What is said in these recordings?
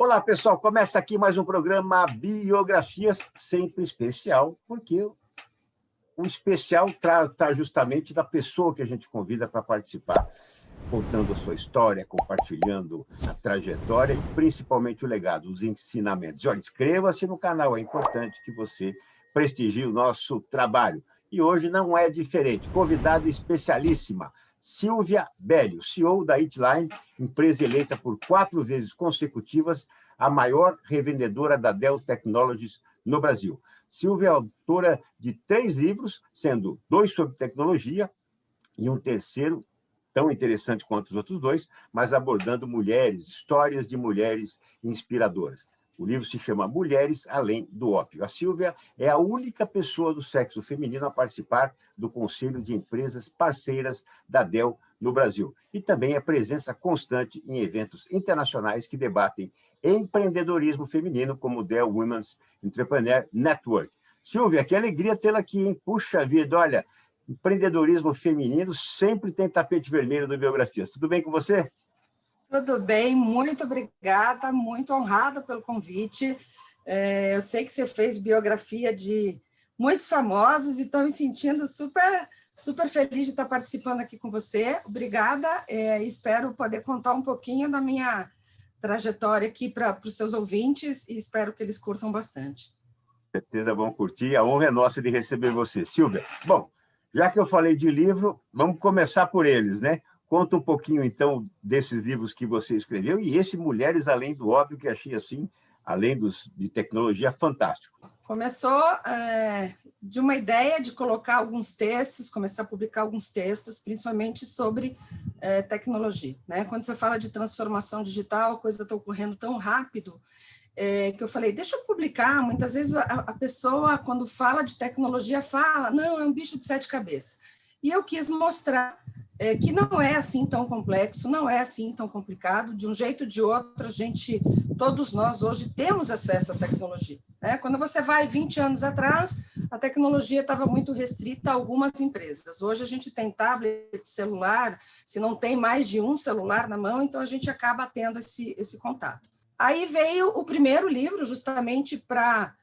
Olá, pessoal. Começa aqui mais um programa Biografias, sempre especial, porque o especial trata justamente da pessoa que a gente convida para participar, contando a sua história, compartilhando a trajetória e principalmente o legado, os ensinamentos. Olha, inscreva-se no canal, é importante que você prestigie o nosso trabalho. E hoje não é diferente. Convidada especialíssima, Silvia Bellio, CEO da Hitline, empresa eleita por 4 vezes consecutivas a maior revendedora da Dell Technologies no Brasil. Silvia é autora de 3 livros, sendo 2 sobre tecnologia e um terceiro tão interessante quanto os outros 2, mas abordando mulheres, histórias de mulheres inspiradoras. O livro se chama Mulheres Além do Ópio. A Silvia é a única pessoa do sexo feminino a participar do Conselho de Empresas Parceiras da Dell no Brasil. E também é presença constante em eventos internacionais que debatem empreendedorismo feminino, como o Dell Women's Entrepreneur Network. Silvia, que alegria tê-la aqui, hein? Puxa vida, olha, empreendedorismo feminino sempre tem tapete vermelho no Biografias. Tudo bem com você? Tudo bem, muito obrigada, muito honrada pelo convite. Eu sei que você fez biografia de muitos famosos e estou me sentindo super feliz de estar participando aqui com você. Obrigada, espero poder contar um pouquinho da minha trajetória aqui para os seus ouvintes e espero que eles curtam bastante. Com certeza vão curtir, a honra é nossa de receber você. Silvia, bom, já que eu falei de livro, vamos começar por eles, né? Conta um pouquinho, então, desses livros que você escreveu e esse Mulheres Além do Óbvio, que achei, assim, além de tecnologia, fantástico. Começou de uma ideia de colocar alguns textos, começar a publicar alguns textos, principalmente sobre tecnologia, né? Quando você fala de transformação digital, a coisa está ocorrendo tão rápido, que eu falei, deixa eu publicar. Muitas vezes a pessoa, quando fala de tecnologia, fala, não, é um bicho de 7 cabeças. E eu quis mostrar que não é assim tão complexo, não é assim tão complicado, de um jeito ou de outro, todos nós hoje temos acesso à tecnologia, né? Quando você vai 20 anos atrás, a tecnologia estava muito restrita a algumas empresas. Hoje a gente tem tablet, celular, se não tem mais de um celular na mão, então a gente acaba tendo esse contato. Aí veio o primeiro livro, justamente para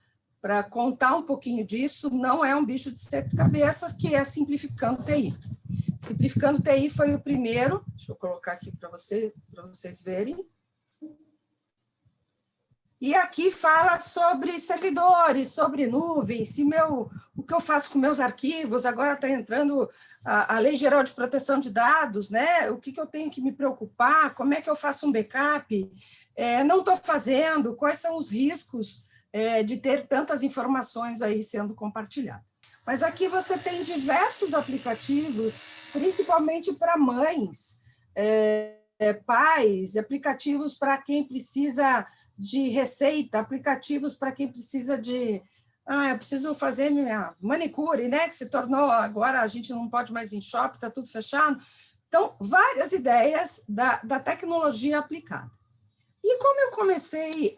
contar um pouquinho disso, não é um bicho de 7 cabeças, que é Simplificando TI. Simplificando TI foi o primeiro, deixa eu colocar aqui para vocês verem. E aqui fala sobre servidores, sobre nuvens, o que eu faço com meus arquivos, agora está entrando a Lei Geral de Proteção de Dados, né? O que eu tenho que me preocupar, como é que eu faço um backup, não estou fazendo, quais são os riscos de ter tantas informações aí sendo compartilhadas. Mas aqui você tem diversos aplicativos, principalmente para mães, pais, aplicativos para quem precisa de receita, aplicativos para quem precisa de... eu preciso fazer minha manicure, né? Que se tornou, agora a gente não pode mais ir em shopping, está tudo fechado. Então, várias ideias da tecnologia aplicada. E como eu comecei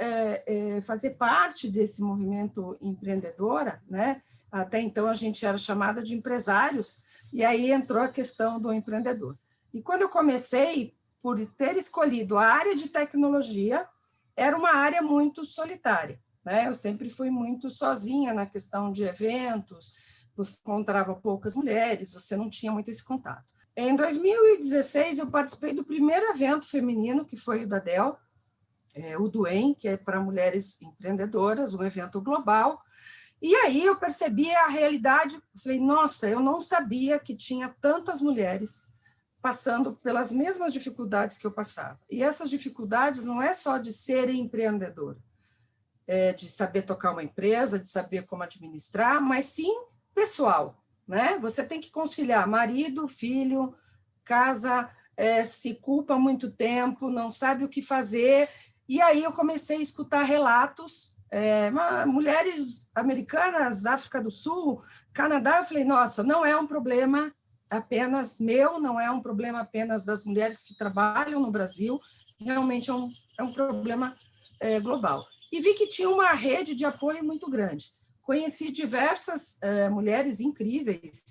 a fazer parte desse movimento empreendedora, né? Até então a gente era chamada de empresários, e aí entrou a questão do empreendedor. E quando eu comecei, por ter escolhido a área de tecnologia, era uma área muito solitária, né? Eu sempre fui muito sozinha na questão de eventos, você encontrava poucas mulheres, você não tinha muito esse contato. Em 2016, eu participei do primeiro evento feminino, que foi o da Dell, o DUEM, que é para mulheres empreendedoras, um evento global. E aí eu percebi a realidade, eu falei, nossa, eu não sabia que tinha tantas mulheres passando pelas mesmas dificuldades que eu passava. E essas dificuldades não é só de ser empreendedora, de saber tocar uma empresa, de saber como administrar, mas sim pessoal, né? Você tem que conciliar marido, filho, casa, se culpa há muito tempo, não sabe o que fazer. E aí eu comecei a escutar relatos, mulheres americanas, África do Sul, Canadá. Eu falei, nossa, não é um problema apenas meu, não é um problema apenas das mulheres que trabalham no Brasil, realmente é um problema global. E vi que tinha uma rede de apoio muito grande. Conheci diversas mulheres incríveis,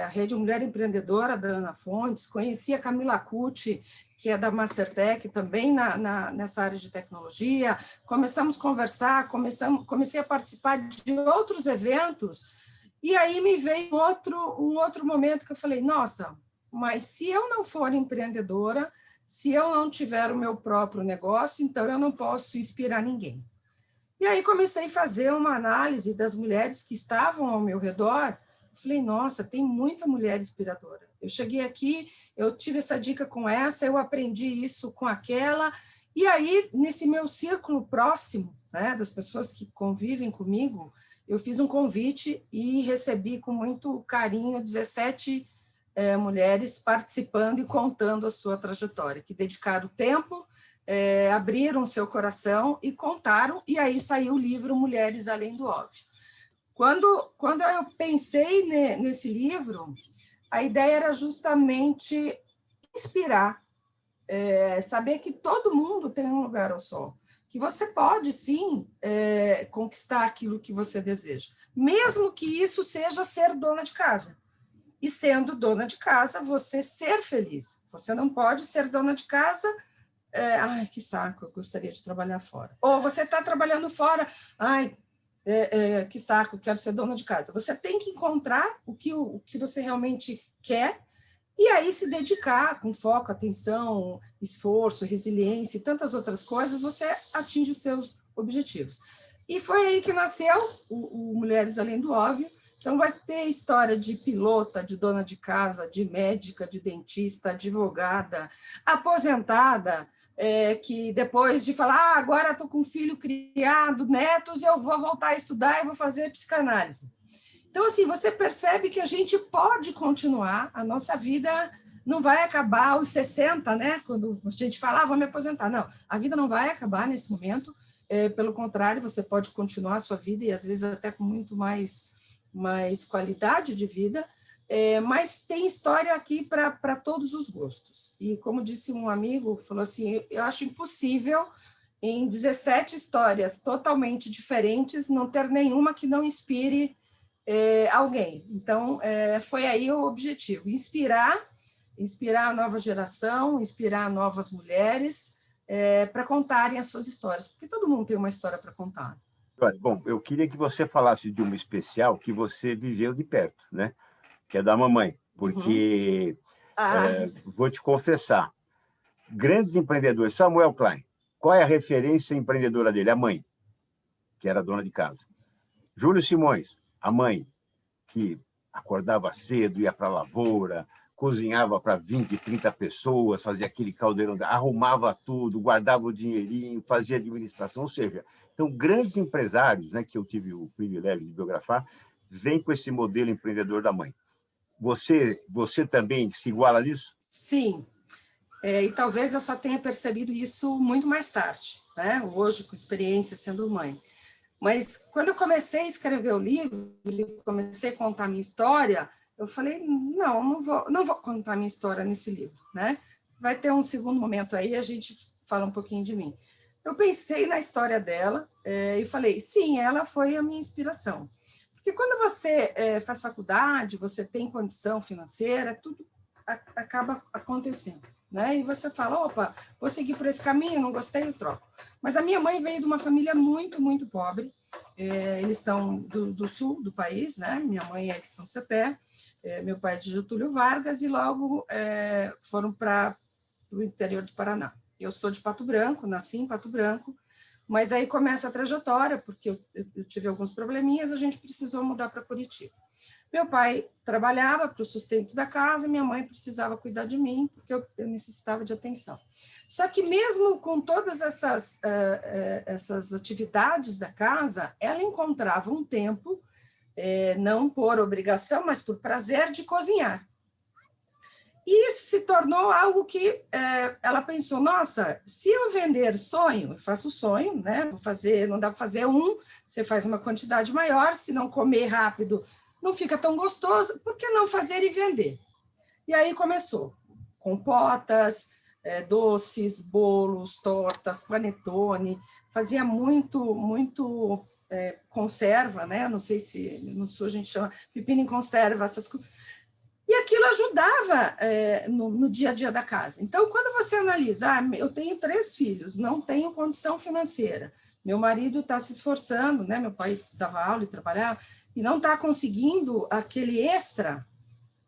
a Rede Mulher Empreendedora, da Ana Fontes, conheci a Camila Cucci, que é da Mastertech, também nessa área de tecnologia. Começamos a conversar, comecei a participar de outros eventos, e aí me veio um outro momento que eu falei, nossa, mas se eu não for empreendedora, se eu não tiver o meu próprio negócio, então eu não posso inspirar ninguém. E aí comecei a fazer uma análise das mulheres que estavam ao meu redor. Falei, nossa, tem muita mulher inspiradora. Eu cheguei aqui, eu tive essa dica com essa, eu aprendi isso com aquela. E aí, nesse meu círculo próximo, né, das pessoas que convivem comigo, eu fiz um convite e recebi com muito carinho 17 mulheres participando e contando a sua trajetória, que dedicaram tempo, abriram seu coração e contaram, e aí saiu o livro Mulheres Além do Óbvio. Quando eu pensei nesse livro, a ideia era justamente inspirar, saber que todo mundo tem um lugar ao sol, que você pode, sim, conquistar aquilo que você deseja, mesmo que isso seja ser dona de casa. E sendo dona de casa, você ser feliz. Você não pode ser dona de casa, ai, que saco, eu gostaria de trabalhar fora. Ou você está trabalhando fora, ai, que saco, quero ser dona de casa. Você tem que encontrar o que você realmente quer e aí se dedicar com foco, atenção, esforço, resiliência e tantas outras coisas, você atinge os seus objetivos. E foi aí que nasceu o Mulheres Além do Óbvio. Então, vai ter história de pilota, de dona de casa, de médica, de dentista, advogada, aposentada, que depois de falar, agora estou com um filho criado, netos, eu vou voltar a estudar e vou fazer psicanálise. Então, assim, você percebe que a gente pode continuar, a nossa vida não vai acabar aos 60, né? Quando a gente fala, vou me aposentar. Não, a vida não vai acabar nesse momento, pelo contrário, você pode continuar a sua vida e, às vezes, até com muito mais qualidade de vida, mas tem história aqui para todos os gostos. E, como disse um amigo, falou assim, eu acho impossível, em 17 histórias totalmente diferentes, não ter nenhuma que não inspire alguém. Então, foi aí o objetivo, inspirar a nova geração, inspirar novas mulheres para contarem as suas histórias, porque todo mundo tem uma história para contar. Bom, eu queria que você falasse de uma especial que você viveu de perto, né? Que é da mamãe, porque vou te confessar, grandes empreendedores, Samuel Klein, qual é a referência empreendedora dele? A mãe, que era dona de casa. Júlio Simões, a mãe, que acordava cedo, ia para a lavoura, cozinhava para 20, 30 pessoas, fazia aquele caldeirão, arrumava tudo, guardava o dinheirinho, fazia administração, ou seja, então, grandes empresários, né, que eu tive o privilégio de biografar, vêm com esse modelo empreendedor da mãe. Você também se iguala nisso? Sim, e talvez eu só tenha percebido isso muito mais tarde, né? Hoje, com experiência sendo mãe. Mas quando eu comecei a escrever o livro, comecei a contar a minha história, eu falei, não vou contar a minha história nesse livro, né? Vai ter um segundo momento aí, a gente fala um pouquinho de mim. Eu pensei na história dela e falei, sim, ela foi a minha inspiração. Porque quando você faz faculdade, você tem condição financeira, tudo acaba acontecendo, né? E você fala, opa, vou seguir por esse caminho, não gostei, eu troco. Mas a minha mãe veio de uma família muito, muito pobre. Eles são do sul do país, né? Minha mãe é de São Cepé, meu pai é de Getúlio Vargas, e logo foram para o interior do Paraná. Eu sou de Pato Branco, nasci em Pato Branco, mas aí começa a trajetória, porque eu tive alguns probleminhas, a gente precisou mudar para Curitiba. Meu pai trabalhava para o sustento da casa, minha mãe precisava cuidar de mim, porque eu necessitava de atenção. Só que mesmo com todas essas atividades da casa, ela encontrava um tempo, não por obrigação, mas por prazer, de cozinhar. E isso se tornou algo que ela pensou, nossa, se eu vender sonho, eu faço sonho, né? Vou fazer, não dá para fazer você faz uma quantidade maior, se não comer rápido, não fica tão gostoso, por que não fazer e vender? E aí começou, compotas, doces, bolos, tortas, panetone, fazia muito conserva, né? Não sei se no sul a gente chama pepino em conserva, essas coisas. E aquilo ajudava no dia a dia da casa. Então, quando você analisa, eu tenho 3 filhos, não tenho condição financeira, meu marido está se esforçando, né? Meu pai dava aula e trabalhava, e não está conseguindo aquele extra,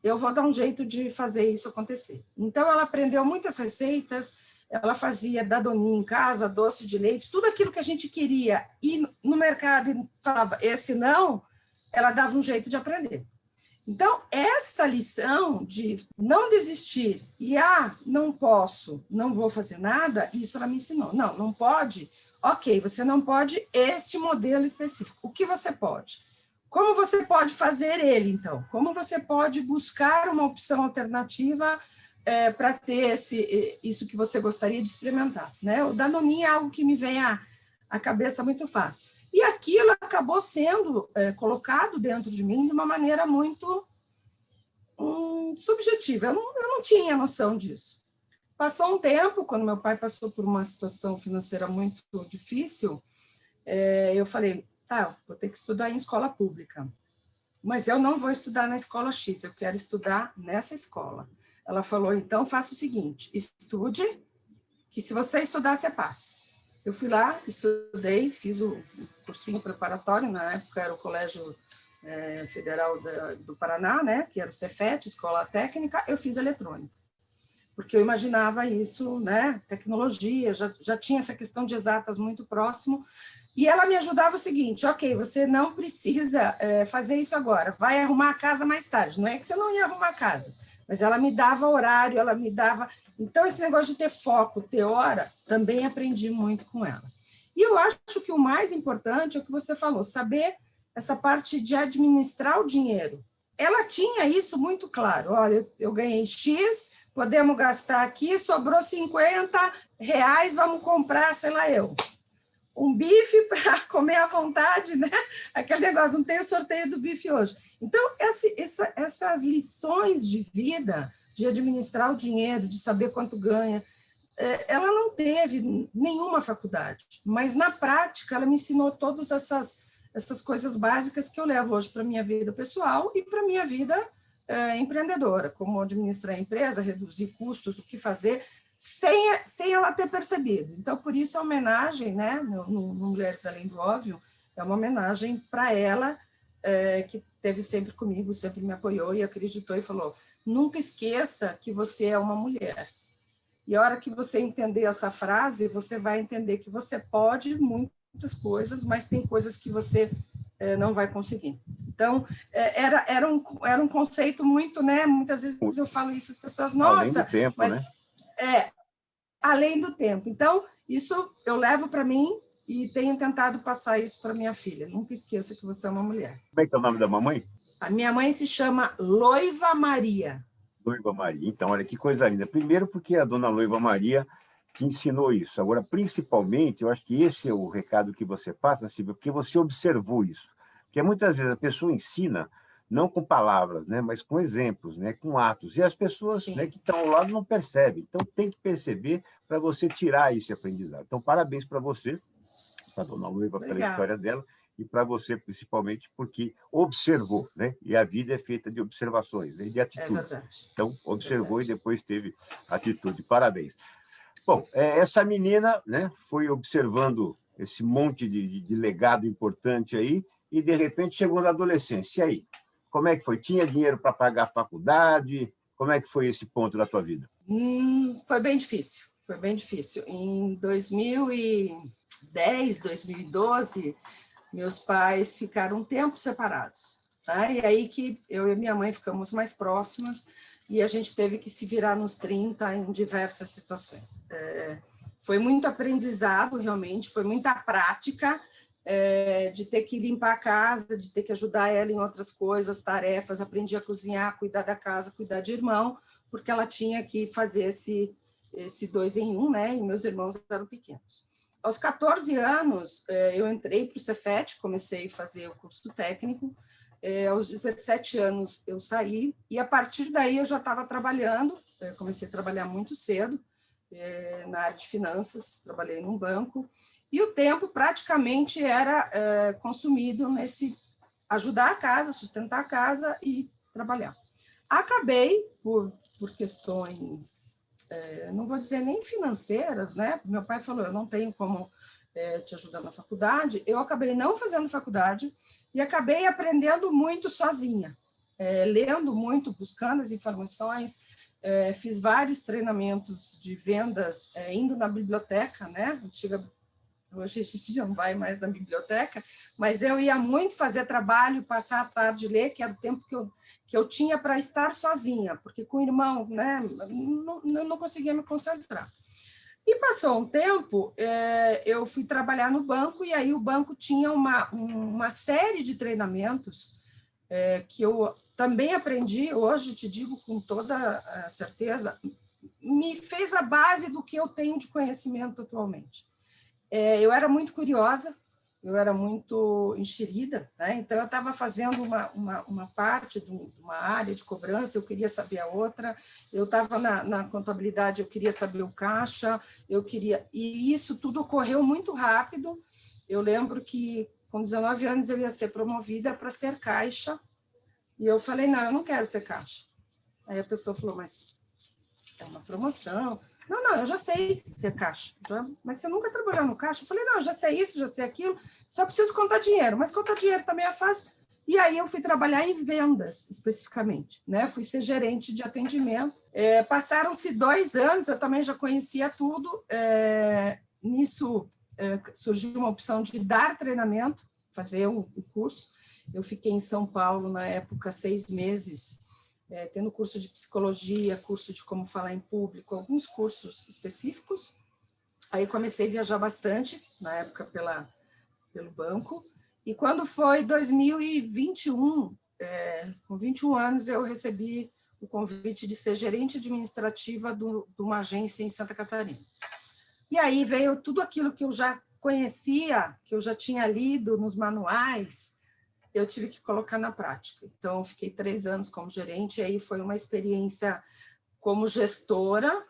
eu vou dar um jeito de fazer isso acontecer. Então, ela aprendeu muitas receitas, ela fazia dadoninho em casa, doce de leite, tudo aquilo que a gente queria ir no mercado e falava, esse não, ela dava um jeito de aprender. Então, essa lição de não desistir e, não posso, não vou fazer nada, isso ela me ensinou. Não, não pode? Ok, você não pode este modelo específico. O que você pode? Como você pode fazer ele, então? Como você pode buscar uma opção alternativa para ter isso que você gostaria de experimentar? Né? O Danoninho é algo que me vem à cabeça muito fácil. E aquilo acabou sendo colocado dentro de mim de uma maneira muito subjetiva. Eu não tinha noção disso. Passou um tempo, quando meu pai passou por uma situação financeira muito difícil, eu falei, vou ter que estudar em escola pública. Mas eu não vou estudar na escola X, eu quero estudar nessa escola. Ela falou, então, faça o seguinte, estude, que se você estudar, você passa. Eu fui lá, estudei, fiz o cursinho preparatório, na época era o Colégio Federal do Paraná, né, que era o Cefet, Escola Técnica, eu fiz eletrônica. Porque eu imaginava isso, né, tecnologia, já tinha essa questão de exatas muito próximo, e ela me ajudava o seguinte, ok, você não precisa fazer isso agora, vai arrumar a casa mais tarde, não é que você não ia arrumar a casa, mas ela me dava horário, ela me dava... Então, esse negócio de ter foco, ter hora, também aprendi muito com ela. E eu acho que o mais importante é o que você falou, saber essa parte de administrar o dinheiro. Ela tinha isso muito claro, olha, eu ganhei X, podemos gastar aqui, sobrou 50 reais, vamos comprar, sei lá um bife para comer à vontade, né? Aquele negócio, não tem o sorteio do bife hoje. Então, essas lições de vida, de administrar o dinheiro, de saber quanto ganha, ela não teve nenhuma faculdade, mas na prática ela me ensinou todas essas coisas básicas que eu levo hoje para a minha vida pessoal e para a minha vida empreendedora, como administrar a empresa, reduzir custos, o que fazer, sem ela ter percebido. Então, por isso, a homenagem, né, no Mulheres Além do Óbvio, é uma homenagem para ela, que esteve sempre comigo, sempre me apoiou e acreditou e falou, nunca esqueça que você é uma mulher. E a hora que você entender essa frase, você vai entender que você pode muitas coisas, mas tem coisas que você não vai conseguir. Então, era um conceito muito, né? Muitas vezes eu falo isso, as pessoas, nossa... Além do tempo, mas, né? Além do tempo. Então, isso eu levo para mim e tenho tentado passar isso para minha filha. Nunca esqueça que você é uma mulher. Como é que é o nome da mamãe? A minha mãe se chama Loiva Maria. Loiva Maria. Então, olha que coisa linda. Primeiro porque a dona Loiva Maria te ensinou isso. Agora, principalmente, eu acho que esse é o recado que você passa, Silvia, porque você observou isso. Porque muitas vezes a pessoa ensina, não com palavras, né, mas com exemplos, né, com atos. E as pessoas, né, que estão ao lado não percebem. Então, tem que perceber para você tirar esse aprendizado. Então, parabéns para você, para a dona Loiva, pela história dela, e para você, principalmente, porque observou, né? E a vida é feita de observações, né? De atitudes. Então, observou e depois teve atitude. Parabéns. Bom, essa menina, né, foi observando esse monte de legado importante aí e, de repente, chegou na adolescência. E aí? Como é que foi? Tinha dinheiro para pagar a faculdade? Como é que foi esse ponto da tua vida? Foi bem difícil. Foi bem difícil. Em 2010, 2012... meus pais ficaram um tempo separados, tá? E aí que eu e minha mãe ficamos mais próximas e a gente teve que se virar nos 30 em diversas situações. Foi muito aprendizado, realmente, foi muita prática de ter que limpar a casa, de ter que ajudar ela em outras coisas, tarefas, aprendi a cozinhar, cuidar da casa, cuidar de irmão, porque ela tinha que fazer esse 2 em 1, né? E meus irmãos eram pequenos. Aos 14 anos, eu entrei para o Cefet, comecei a fazer o curso técnico. Aos 17 anos, eu saí, e a partir daí eu já estava trabalhando, comecei a trabalhar muito cedo, na área de finanças, trabalhei num banco, e o tempo praticamente era consumido nesse ajudar a casa, sustentar a casa e trabalhar. Acabei, por questões, não vou dizer nem financeiras, né? Meu pai falou, eu não tenho como te ajudar na faculdade. Eu acabei não fazendo faculdade e acabei aprendendo muito sozinha, lendo muito, buscando as informações, fiz vários treinamentos de vendas, indo na biblioteca, né? Hoje a gente já não vai mais na biblioteca, mas eu ia muito fazer trabalho, passar a tarde ler, que era o tempo que eu tinha para estar sozinha, porque com o irmão, né, não conseguia me concentrar. E passou um tempo, eu fui trabalhar no banco, e aí o banco tinha uma série de treinamentos que eu também aprendi, hoje te digo com toda a certeza, me fez a base do que eu tenho de conhecimento atualmente. Eu era muito curiosa, eu era muito enxerida, né? Então eu estava fazendo uma parte de uma área de cobrança, eu queria saber a outra, eu estava na contabilidade, eu queria saber o caixa, e isso tudo ocorreu muito rápido. Eu lembro que com 19 anos eu ia ser promovida para ser caixa, e eu falei, não, eu não quero ser caixa. Aí a pessoa falou, mas é uma promoção. Não, eu já sei ser caixa. Mas você nunca trabalhou no caixa? Eu falei, não, eu já sei isso, já sei aquilo, só preciso contar dinheiro. Mas contar dinheiro também é fácil. E aí eu fui trabalhar em vendas, especificamente, né? Fui ser gerente de atendimento. Passaram-se 2 anos, eu também já conhecia tudo. Nisso surgiu uma opção de dar treinamento, fazer o curso. Eu fiquei em São Paulo, na época, 6 meses, tendo curso de psicologia, curso de como falar em público, alguns cursos específicos. Aí comecei a viajar bastante, na época pelo banco, e quando foi 2021, com 21 anos, eu recebi o convite de ser gerente administrativa de uma agência em Santa Catarina. E aí veio tudo aquilo que eu já conhecia, que eu já tinha lido nos manuais, eu tive que colocar na prática. Então, fiquei 3 anos como gerente, e aí foi uma experiência como gestora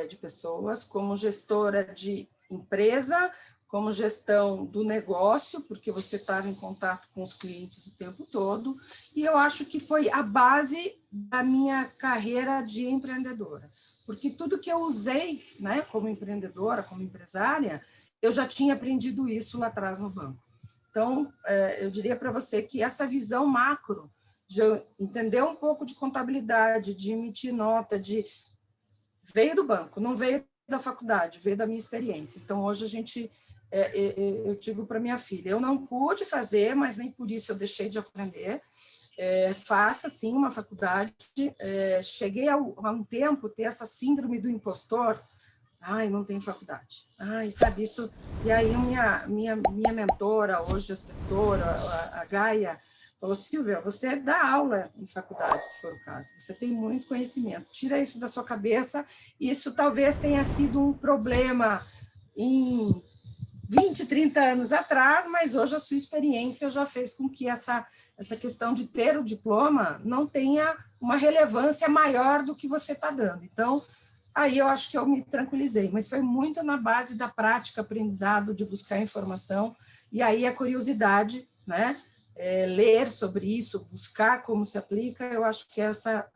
de pessoas, como gestora de empresa, como gestão do negócio, porque você estava em contato com os clientes o tempo todo, e eu acho que foi a base da minha carreira de empreendedora, porque tudo que eu usei, né, como empreendedora, como empresária, eu já tinha aprendido isso lá atrás no banco. Então, eu diria para você que essa visão macro, de entender um pouco de contabilidade, de emitir nota, veio do banco, não veio da faculdade, veio da minha experiência. Então, hoje eu digo para minha filha, eu não pude fazer, mas nem por isso eu deixei de aprender. Faça, sim, uma faculdade. Cheguei a um tempo ter essa síndrome do impostor. Ai, não tem faculdade. Ai, sabe isso? E aí minha mentora, hoje assessora, a Gaia, falou, Silvia, você dá aula em faculdade, se for o caso. Você tem muito conhecimento. Tira isso da sua cabeça. Isso talvez tenha sido um problema em 20, 30 anos atrás, mas hoje a sua experiência já fez com que essa questão de ter o diploma não tenha uma relevância maior do que você está dando. Então, aí eu acho que eu me tranquilizei, mas foi muito na base da prática, aprendizado, de buscar informação, e aí a curiosidade, né? Ler sobre isso, buscar como se aplica, eu acho que essa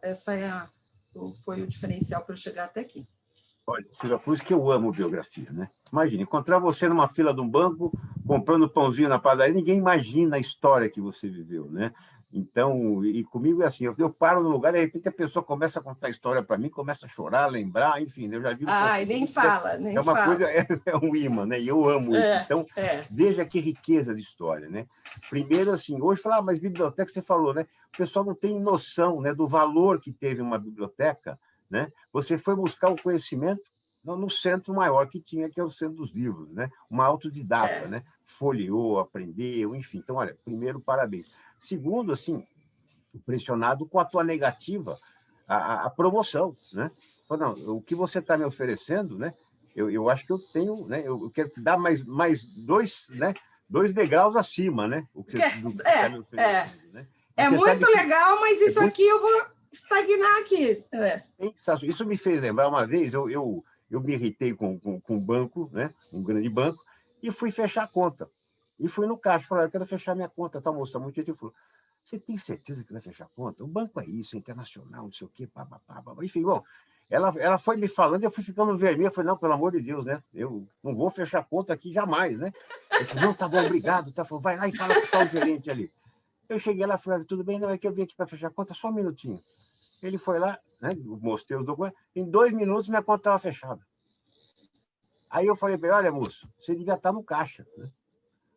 foi o diferencial para eu chegar até aqui. Olha, Silvia, por isso que eu amo biografia, né? Imagina, encontrar você numa fila de um banco, comprando pãozinho na padaria, ninguém imagina a história que você viveu, né? Então, e comigo é assim, eu paro no lugar, de repente a pessoa começa a contar a história para mim, começa a chorar, lembrar, enfim, eu já vi... Ai, nem fala, nem uma fala. Coisa, é um imã, né? E eu amo isso. Então, veja que riqueza de história, né? Primeiro, assim, hoje falar, mas biblioteca, você falou, né? O pessoal não tem noção, né, do valor que teve uma biblioteca, né? Você foi buscar o conhecimento no centro maior que tinha, que é o centro dos livros, né? Uma autodidata, né? Folheou, aprendeu, enfim. Então, olha, primeiro, parabéns. Segundo, assim, impressionado com a tua negativa à promoção, né? Não, o que você está me oferecendo, né? Eu acho que eu tenho, né? Eu quero te dar mais 2, né? 2 degraus acima, né? O que você está me oferecendo, né? É muito legal, mas isso aqui eu vou estagnar aqui. Isso me fez lembrar uma vez, eu me irritei com um banco, né? Um grande banco, e fui fechar a conta. E fui no caixa, falei, eu quero fechar minha conta, tá, moça, tá muito jeito. você tem certeza que vai fechar a conta? O banco é isso, é internacional, não sei o quê, pá, pá, pá, pá. Enfim, bom, ela foi me falando, eu fui ficando vermelho, eu falei, não, pelo amor de Deus, né? Eu não vou fechar a conta aqui jamais, né? Ele falou, não, tá bom, obrigado, tá, vai lá e fala com o tal gerente ali. Eu cheguei lá e falei, tudo bem, não, é que eu vim aqui para fechar a conta, só um minutinho. Ele foi lá, né, mostrei os documentos, em 2 minutos minha conta estava fechada. Aí eu falei para ele, olha, moço, você devia estar no caixa, né?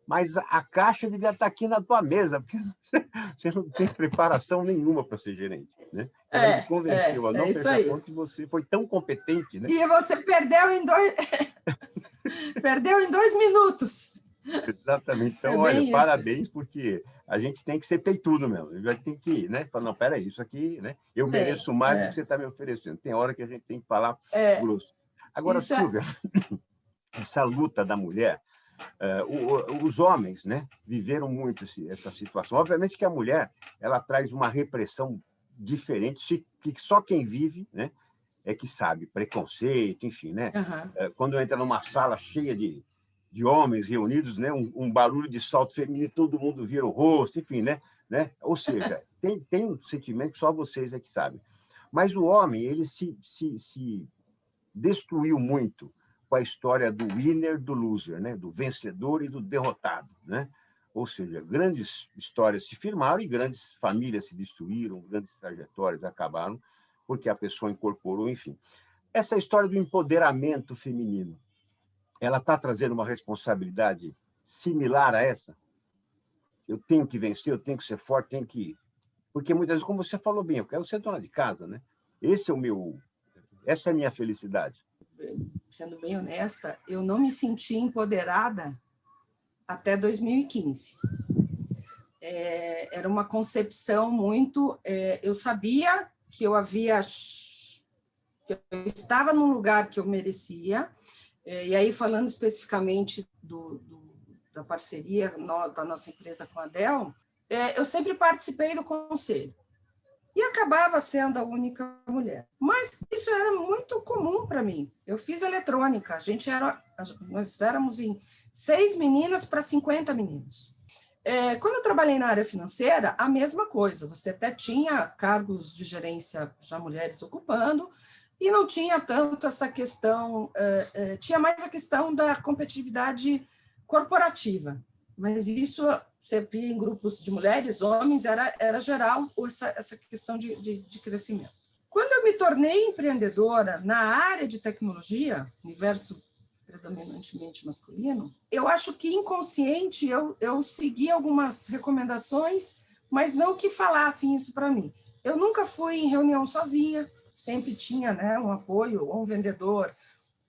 Mas a caixa devia estar aqui na tua mesa, porque você não tem preparação nenhuma para ser gerente, né? Ela me convenceu a não fechar a conta e você foi tão competente, né? E você perdeu em 2 minutos. Exatamente. Então, olha, parabéns, porque a gente tem que ser peitudo mesmo. A gente tem que, né? Falar, não, peraí, isso aqui, né? Eu mereço mais do que você está me oferecendo. Tem hora que a gente tem que falar grosso. Agora, Silvia, essa luta da mulher, os homens, né, viveram muito essa situação. Obviamente que a mulher ela traz uma repressão diferente, que só quem vive, né, é que sabe, preconceito, enfim, né? Quando entra numa sala cheia de homens reunidos, né, um barulho de salto feminino, todo mundo vira o rosto, enfim, né? Ou seja, tem um sentimento que só vocês é que sabem. Mas o homem, ele se destruiu muito com a história do winner, do loser, né? Do vencedor e do derrotado, né? Ou seja, grandes histórias se firmaram e grandes famílias se destruíram, grandes trajetórias acabaram, porque a pessoa incorporou, enfim. Essa história do empoderamento feminino, ela está trazendo uma responsabilidade similar a essa? Eu tenho que vencer, eu tenho que ser forte, tenho que... Porque muitas vezes, como você falou bem, eu quero ser dona de casa, né? Essa é a minha felicidade. Sendo bem honesta, eu não me senti empoderada até 2015. Era uma concepção muito... eu sabia que eu estava num lugar que eu merecia, e aí, falando especificamente da parceria da nossa empresa com a Dell, eu sempre participei do conselho. E acabava sendo a única mulher. Mas isso era muito comum para mim. Eu fiz eletrônica, nós éramos em 6 meninas para 50 meninos. Quando eu trabalhei na área financeira, a mesma coisa. Você até tinha cargos de gerência já mulheres ocupando, e não tinha tanto essa questão, tinha mais a questão da competitividade corporativa. Mas isso você via em grupos de mulheres, homens, era geral essa questão de crescimento. Quando eu me tornei empreendedora na área de tecnologia, universo predominantemente masculino, eu acho que inconsciente eu segui algumas recomendações, mas não que falassem isso para mim. Eu nunca fui em reunião sozinha, sempre tinha, né, um apoio, ou um vendedor,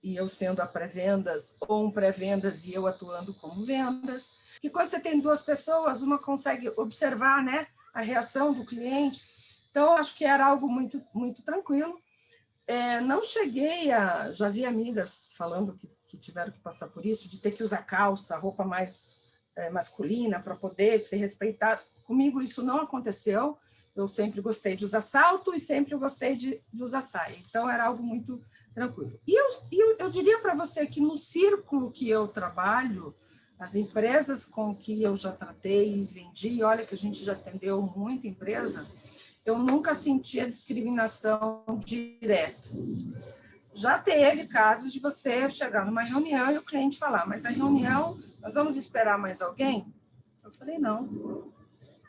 e eu sendo a pré-vendas, ou um pré-vendas e eu atuando como vendas. E quando você tem 2 pessoas, uma consegue observar, né, a reação do cliente. Então, acho que era algo muito, muito tranquilo. Não cheguei a... Já vi amigas falando que tiveram que passar por isso, de ter que usar calça, roupa mais masculina para poder ser respeitado. Comigo isso não aconteceu. Eu sempre gostei de usar salto e sempre gostei de usar saia. Então, era algo muito tranquilo. E eu diria para você que no círculo que eu trabalho, as empresas com que eu já tratei e vendi, olha que a gente já atendeu muita empresa, eu nunca senti a discriminação direta. Já teve casos de você chegar numa reunião e o cliente falar, mas a reunião, nós vamos esperar mais alguém? Eu falei, não.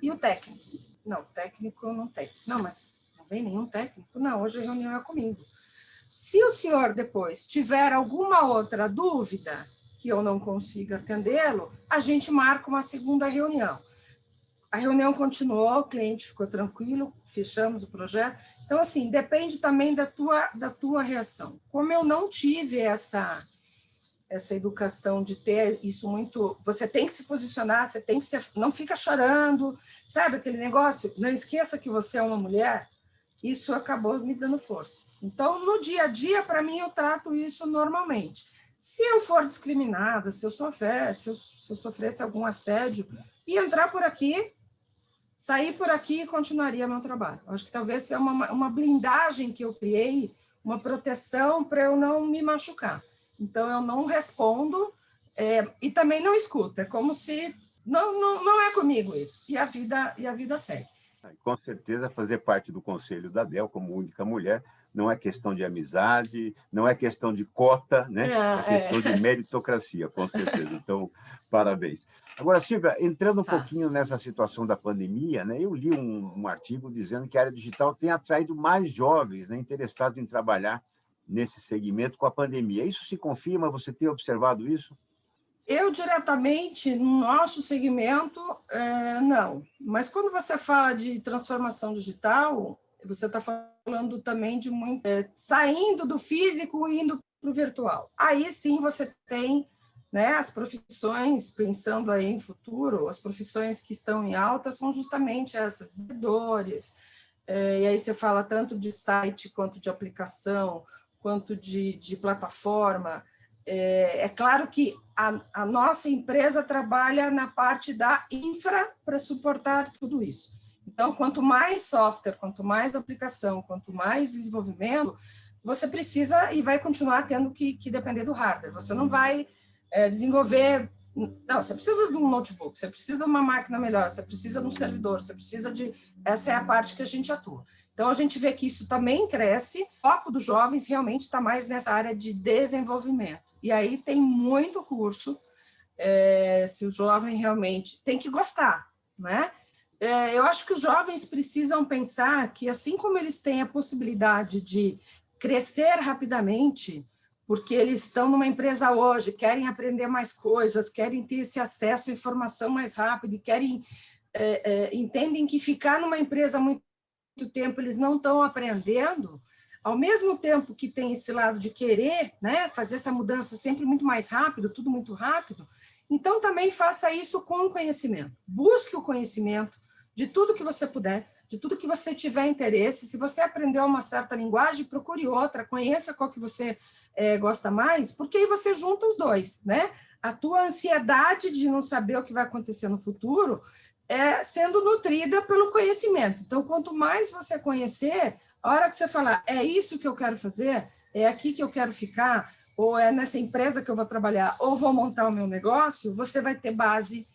E o técnico? Não, técnico não tem. Não, mas não vem nenhum técnico? Não, hoje a reunião é comigo. Se o senhor depois tiver alguma outra dúvida que eu não consiga atendê-lo, a gente marca uma segunda reunião. A reunião continuou, o cliente ficou tranquilo, fechamos o projeto. Então, assim, depende também da tua reação. Como eu não tive essa educação de ter isso muito... Você tem que se posicionar, você tem que não fica chorando, sabe aquele negócio? Não esqueça que você é uma mulher. Isso acabou me dando força. Então, no dia a dia, para mim, eu trato isso normalmente. Se eu for discriminada, se eu sofresse algum assédio, e entrar por aqui, sair por aqui e continuaria meu trabalho. Acho que talvez seja uma blindagem que eu criei, uma proteção para eu não me machucar. Então, eu não respondo e também não escuto. É como se não é comigo isso. E a vida segue. Com certeza, fazer parte do conselho da DEL como única mulher não é questão de amizade, não é questão de cota, né? É questão de meritocracia, com certeza. Então, parabéns. Agora, Silvia, entrando um pouquinho nessa situação da pandemia, né? Eu li um artigo dizendo que a área digital tem atraído mais jovens, né, interessados em trabalhar nesse segmento com a pandemia. Isso se confirma? Você tem observado isso? Eu, diretamente, no nosso segmento, não. Mas quando você fala de transformação digital, você está falando também de muito saindo do físico e indo para o virtual. Aí sim você tem, né, as profissões, pensando aí em futuro, as profissões que estão em alta são justamente essas, desenvolvedores. E aí você fala tanto de site, quanto de aplicação, quanto de plataforma. É claro que a nossa empresa trabalha na parte da infra para suportar tudo isso. Então, quanto mais software, quanto mais aplicação, quanto mais desenvolvimento, você precisa e vai continuar tendo que depender do hardware. Você não vai desenvolver... Não, você precisa de um notebook, você precisa de uma máquina melhor, você precisa de um servidor, você precisa de... Essa é a parte que a gente atua. Então, a gente vê que isso também cresce. O foco dos jovens realmente está mais nessa área de desenvolvimento. E aí tem muito curso, se o jovem realmente tem que gostar, né? Eu acho que os jovens precisam pensar que, assim como eles têm a possibilidade de crescer rapidamente, porque eles estão numa empresa hoje, querem aprender mais coisas, querem ter esse acesso à informação mais rápido, e entendem que ficar numa empresa muito tempo eles não estão aprendendo, ao mesmo tempo que tem esse lado de querer, né, fazer essa mudança sempre muito mais rápido, tudo muito rápido, então também faça isso com o conhecimento. Busque o conhecimento de tudo que você puder, de tudo que você tiver interesse. Se você aprendeu uma certa linguagem, procure outra, conheça qual que você gosta mais, porque aí você junta os dois, né? A tua ansiedade de não saber o que vai acontecer no futuro sendo nutrida pelo conhecimento. Então, quanto mais você conhecer, a hora que você falar, é isso que eu quero fazer, é aqui que eu quero ficar, ou é nessa empresa que eu vou trabalhar, ou vou montar o meu negócio, você vai ter base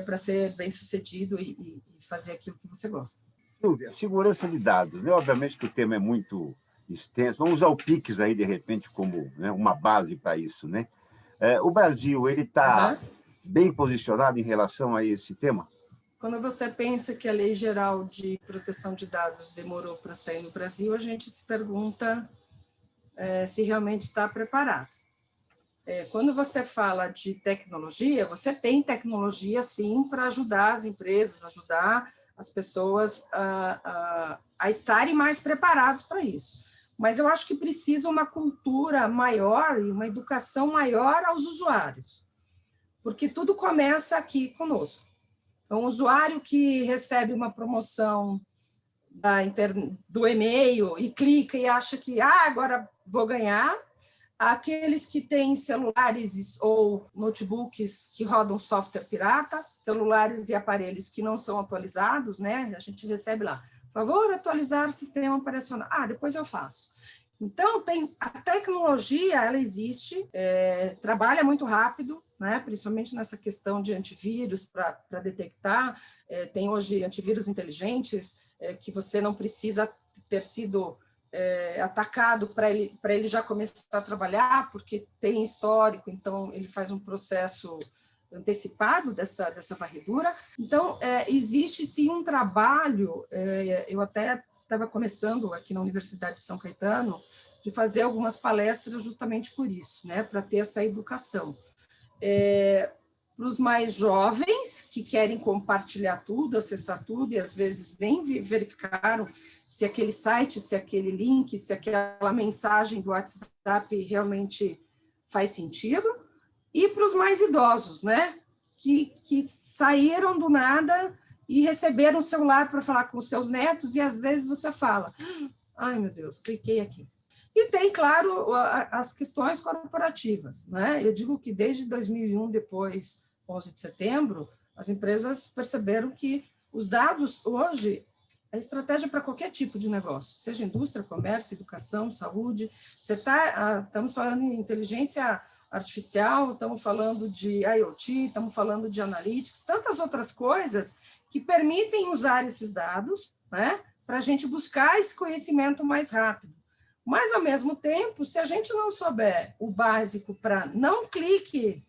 para ser bem-sucedido e fazer aquilo que você gosta. Silvia, segurança de dados, né? Obviamente que o tema é muito extenso. Vamos usar o Pix aí, de repente, como, né, uma base para isso, né? O Brasil, ele está bem posicionado em relação a esse tema? Quando você pensa que a Lei Geral de Proteção de Dados demorou para sair no Brasil, a gente se pergunta se realmente está preparado. Quando você fala de tecnologia, você tem tecnologia, sim, para ajudar as empresas, ajudar as pessoas a estarem mais preparadas para isso. Mas eu acho que precisa uma cultura maior e uma educação maior aos usuários, porque tudo começa aqui conosco. Então, o usuário que recebe uma promoção do e-mail e clica e acha que agora vou ganhar, aqueles que têm celulares ou notebooks que rodam software pirata, celulares e aparelhos que não são atualizados, né? A gente recebe lá, favor atualizar o sistema operacional. Depois eu faço. Então, a tecnologia, ela existe, trabalha muito rápido, né? Principalmente nessa questão de antivírus para detectar. Tem hoje antivírus inteligentes que você não precisa ter sido atacado para ele já começar a trabalhar, porque tem histórico, então ele faz um processo antecipado dessa varredura. Então, existe sim um trabalho, eu até estava começando aqui na Universidade de São Caetano, de fazer algumas palestras justamente por isso, né, para ter essa educação. Para os mais jovens, que querem compartilhar tudo, acessar tudo, e às vezes nem verificaram se aquele site, se aquele link, se aquela mensagem do WhatsApp realmente faz sentido, e para os mais idosos, né, que saíram do nada e receberam o celular para falar com os seus netos, e às vezes você fala, ai meu Deus, cliquei aqui. E tem, claro, as questões corporativas, né? Eu digo que desde 2001, depois 11 de setembro, as empresas perceberam que os dados hoje é estratégia para qualquer tipo de negócio, seja indústria, comércio, educação, saúde. Estamos falando em inteligência artificial, estamos falando de IoT, estamos falando de analytics, tantas outras coisas que permitem usar esses dados, né, para a gente buscar esse conhecimento mais rápido. Mas, ao mesmo tempo, se a gente não souber o básico para não clique,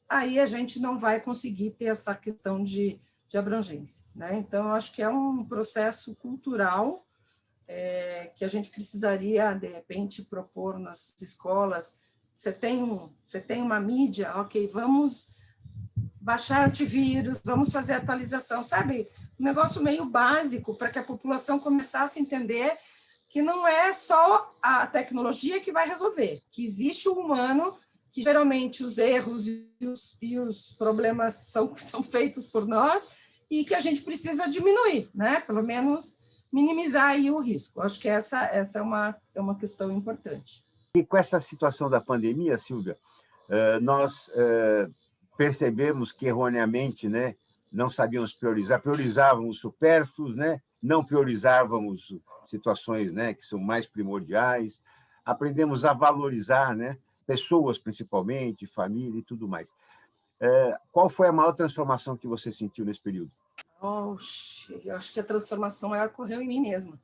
aí a gente não vai conseguir ter essa questão de abrangência, né? Então, eu acho que é um processo cultural que a gente precisaria, de repente, propor nas escolas. Você tem uma mídia, ok, vamos baixar antivírus, vamos fazer atualização, sabe? Um negócio meio básico para que a população começasse a entender que não é só a tecnologia que vai resolver, que existe o humano, que geralmente os erros e os problemas são feitos por nós e que a gente precisa diminuir, né? Pelo menos minimizar aí o risco. Acho que essa é uma questão importante. E com essa situação da pandemia, Silvia, nós percebemos que erroneamente, né, não sabíamos priorizar, priorizávamos supérfluos, né, não priorizávamos situações, né, que são mais primordiais, aprendemos a valorizar, né, pessoas principalmente, família e tudo mais. Qual foi a maior transformação que você sentiu nesse período? Eu acho que a transformação maior ocorreu em mim mesma.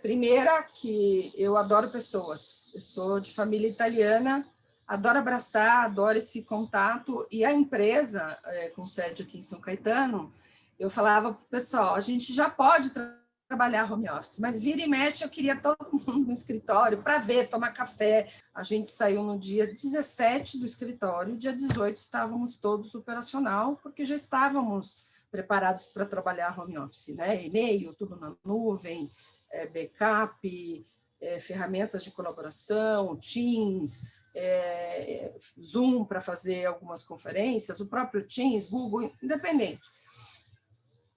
Primeira, que eu adoro pessoas. Eu sou de família italiana, adoro abraçar, adoro esse contato. E a empresa, com sede aqui em São Caetano, eu falava para o pessoal, a gente já pode trabalhar home office, mas vira e mexe eu queria todo mundo no escritório para ver, tomar café. A gente saiu no dia 17 do escritório, dia 18 estávamos todos operacional, porque já estávamos preparados para trabalhar home office, né? E-mail, tudo na nuvem, backup, ferramentas de colaboração, Teams, Zoom para fazer algumas conferências, o próprio Teams, Google, independente.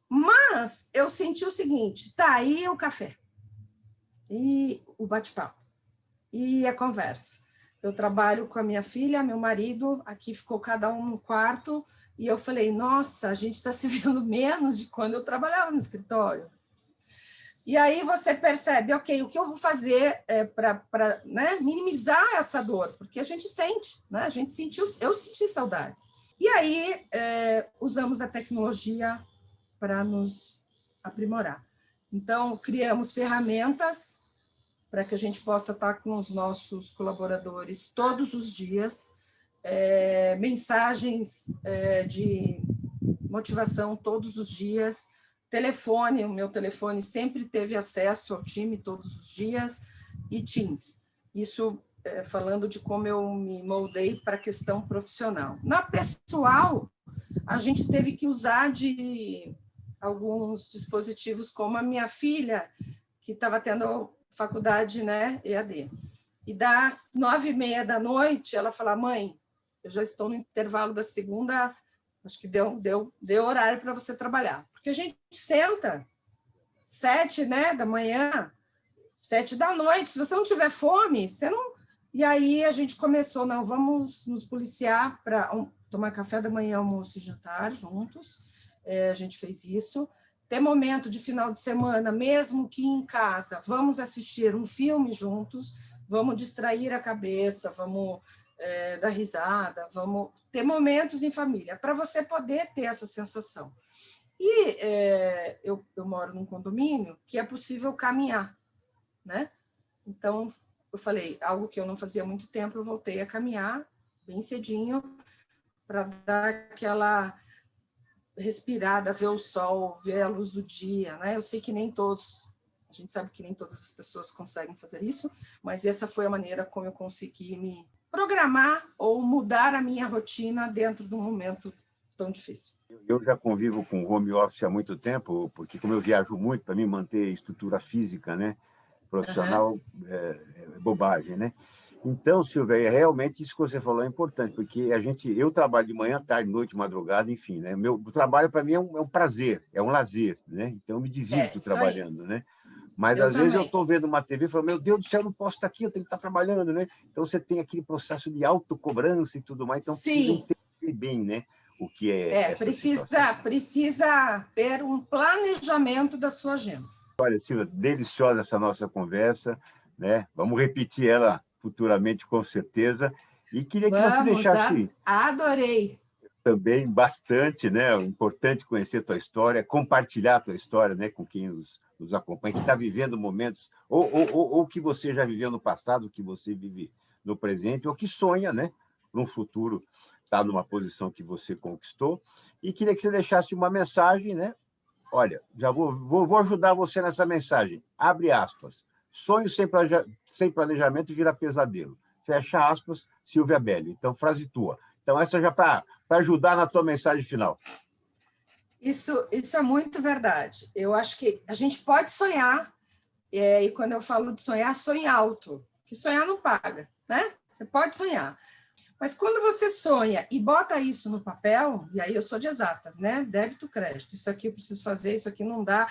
Mas eu senti o seguinte, tá aí o café, e o bate-papo, e a conversa. Eu trabalho com a minha filha, meu marido, aqui ficou cada um no quarto, e eu falei, nossa, a gente está se vendo menos de quando eu trabalhava no escritório. E aí você percebe, ok, o que eu vou fazer para né, minimizar essa dor? Porque a gente sente, né? Eu senti saudades. E aí usamos a tecnologia para nos aprimorar. Então, criamos ferramentas para que a gente possa estar com os nossos colaboradores todos os dias, mensagens de motivação todos os dias, telefone, o meu telefone sempre teve acesso ao time todos os dias, e Teams. Isso falando de como eu me moldei para a questão profissional. Na pessoal, a gente teve que usar de alguns dispositivos, como a minha filha, que estava tendo faculdade, né, EAD. E das 9h30 da noite, ela fala, mãe, eu já estou no intervalo da segunda, acho que deu horário para você trabalhar. Porque a gente senta 7, né, da manhã, 7 da noite, se você não tiver fome, você não... E aí a gente começou, não, vamos nos policiar para tomar café da manhã, almoço e jantar juntos. A gente fez isso. Ter momento de final de semana, mesmo que em casa, vamos assistir um filme juntos, vamos distrair a cabeça, vamos dar risada, vamos ter momentos em família, para você poder ter essa sensação. E eu moro num condomínio que é possível caminhar, né? Então, eu falei, algo que eu não fazia há muito tempo, eu voltei a caminhar bem cedinho para dar aquela respirada, ver o sol, ver a luz do dia, né? Eu sei que nem todos, a gente sabe que nem todas as pessoas conseguem fazer isso, mas essa foi a maneira como eu consegui me programar ou mudar a minha rotina dentro de um momento tão difícil. Eu já convivo com home office há muito tempo, porque como eu viajo muito, para mim manter estrutura física, né, profissional, é bobagem, né? Então, Silvia, realmente isso que você falou é importante, porque eu trabalho de manhã, tarde, noite, madrugada, enfim, né? O trabalho para mim é um prazer, é um lazer, né? Então eu me divirto trabalhando, né? Mas às vezes eu estou vendo uma TV e falo, meu Deus do céu, eu não posso estar aqui, eu tenho que estar trabalhando, né? Então você tem aquele processo de autocobrança e tudo mais, então precisa entender bem, né? O que é essa situação. Precisa ter um planejamento da sua agenda. Olha, Silvia, deliciosa essa nossa conversa, né? Vamos repetir ela futuramente, com certeza. E queria que você deixasse... Adorei! Também bastante, né? É importante conhecer a tua história, compartilhar a tua história, né, com quem nos acompanha, que está vivendo momentos, ou que você já viveu no passado, que você vive no presente, ou que sonha, né, no futuro, está numa posição que você conquistou. E queria que você deixasse uma mensagem, né? Olha, já vou ajudar você nessa mensagem. Abre aspas. Sonho sem planejamento vira pesadelo. Fecha aspas, Silvia Belli. Então, frase tua. Então, essa já para ajudar na tua mensagem final. Isso é muito verdade. Eu acho que a gente pode sonhar, e quando eu falo de sonhar, sonhe alto, que sonhar não paga, né? Você pode sonhar. Mas quando você sonha e bota isso no papel, e aí eu sou de exatas, né? Débito, crédito, isso aqui eu preciso fazer, isso aqui não dá.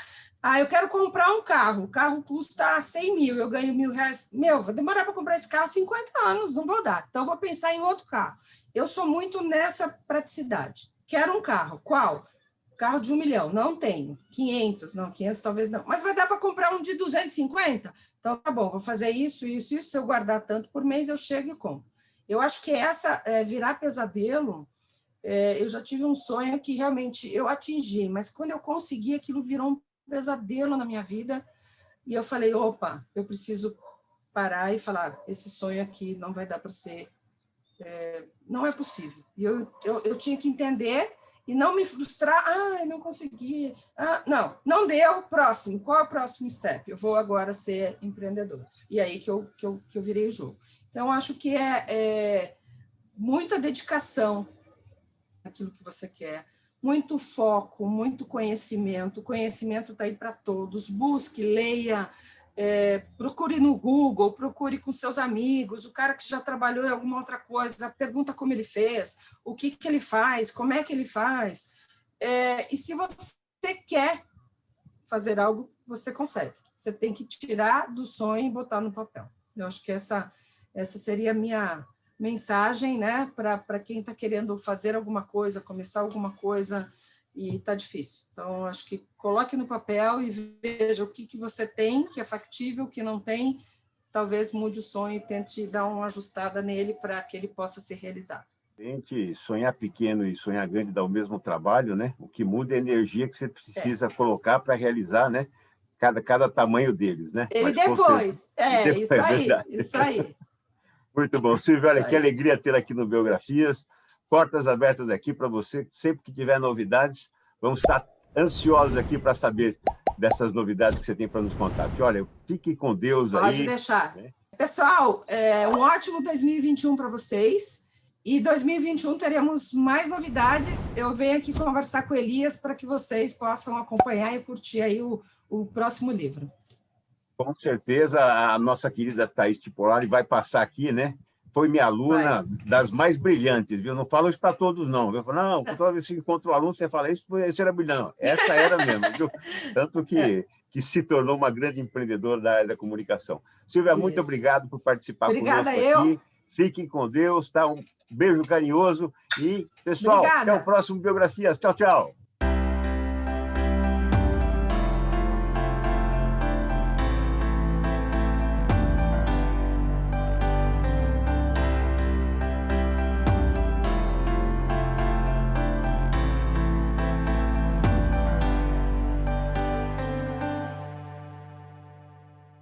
Eu quero comprar um carro, o carro custa 100 mil, eu ganho R$1.000. Vou demorar para comprar esse carro 50 anos, não vou dar. Então, vou pensar em outro carro. Eu sou muito nessa praticidade. Quero um carro, qual? Carro de 1 milhão, não tenho. 500, não, 500 talvez não. Mas vai dar para comprar um de 250? Então, tá bom, vou fazer isso. Se eu guardar tanto por mês, eu chego e compro. Eu acho que virar pesadelo, eu já tive um sonho que realmente eu atingi, mas quando eu consegui, aquilo virou um pesadelo na minha vida, e eu falei, opa, eu preciso parar e falar, esse sonho aqui não vai dar para ser, não é possível. E eu tinha que entender e não me frustrar, não consegui, não deu, próximo, qual é o próximo step? Eu vou agora ser empreendedor. E aí que eu virei o jogo. Então, acho que é muita dedicação naquilo que você quer, muito foco, muito conhecimento. O conhecimento está aí para todos. Busque, leia, procure no Google, procure com seus amigos, o cara que já trabalhou em alguma outra coisa, pergunta como ele fez, o que ele faz, como é que ele faz. E se você quer fazer algo, você consegue. Você tem que tirar do sonho e botar no papel. Eu acho que essa seria a minha mensagem, né, para quem está querendo fazer alguma coisa, começar alguma coisa e está difícil. Então, acho que coloque no papel e veja o que você tem, que é factível, o que não tem, talvez mude o sonho e tente dar uma ajustada nele para que ele possa ser realizado. Gente, sonhar pequeno e sonhar grande dá o mesmo trabalho, né? O que muda é a energia que você precisa colocar para realizar, né? Cada tamanho deles, né? Ele depois. Depois, isso aí. Muito bom. Silvia, olha, que alegria tê-la aqui no Biografias. Portas abertas aqui para você. Sempre que tiver novidades, vamos estar ansiosos aqui para saber dessas novidades que você tem para nos contar. Porque, olha, fique com Deus aí. Pode deixar. Né? Pessoal, um ótimo 2021 para vocês. E 2021 teremos mais novidades. Eu venho aqui conversar com o Elias para que vocês possam acompanhar e curtir aí o próximo livro. Com certeza, a nossa querida Thaís Tipolari vai passar aqui, né? Foi minha aluna das mais brilhantes, viu? Não falo isso para todos, não. Eu falo, não, toda vez que encontro um aluno, você fala, esse era brilhante. Não, essa era mesmo, viu? Tanto que se tornou uma grande empreendedora da área da comunicação. Silvia, muito obrigado por participar conosco aqui. Fiquem com Deus, tá? Um beijo carinhoso e, pessoal, até o próximo Biografias. Tchau, tchau.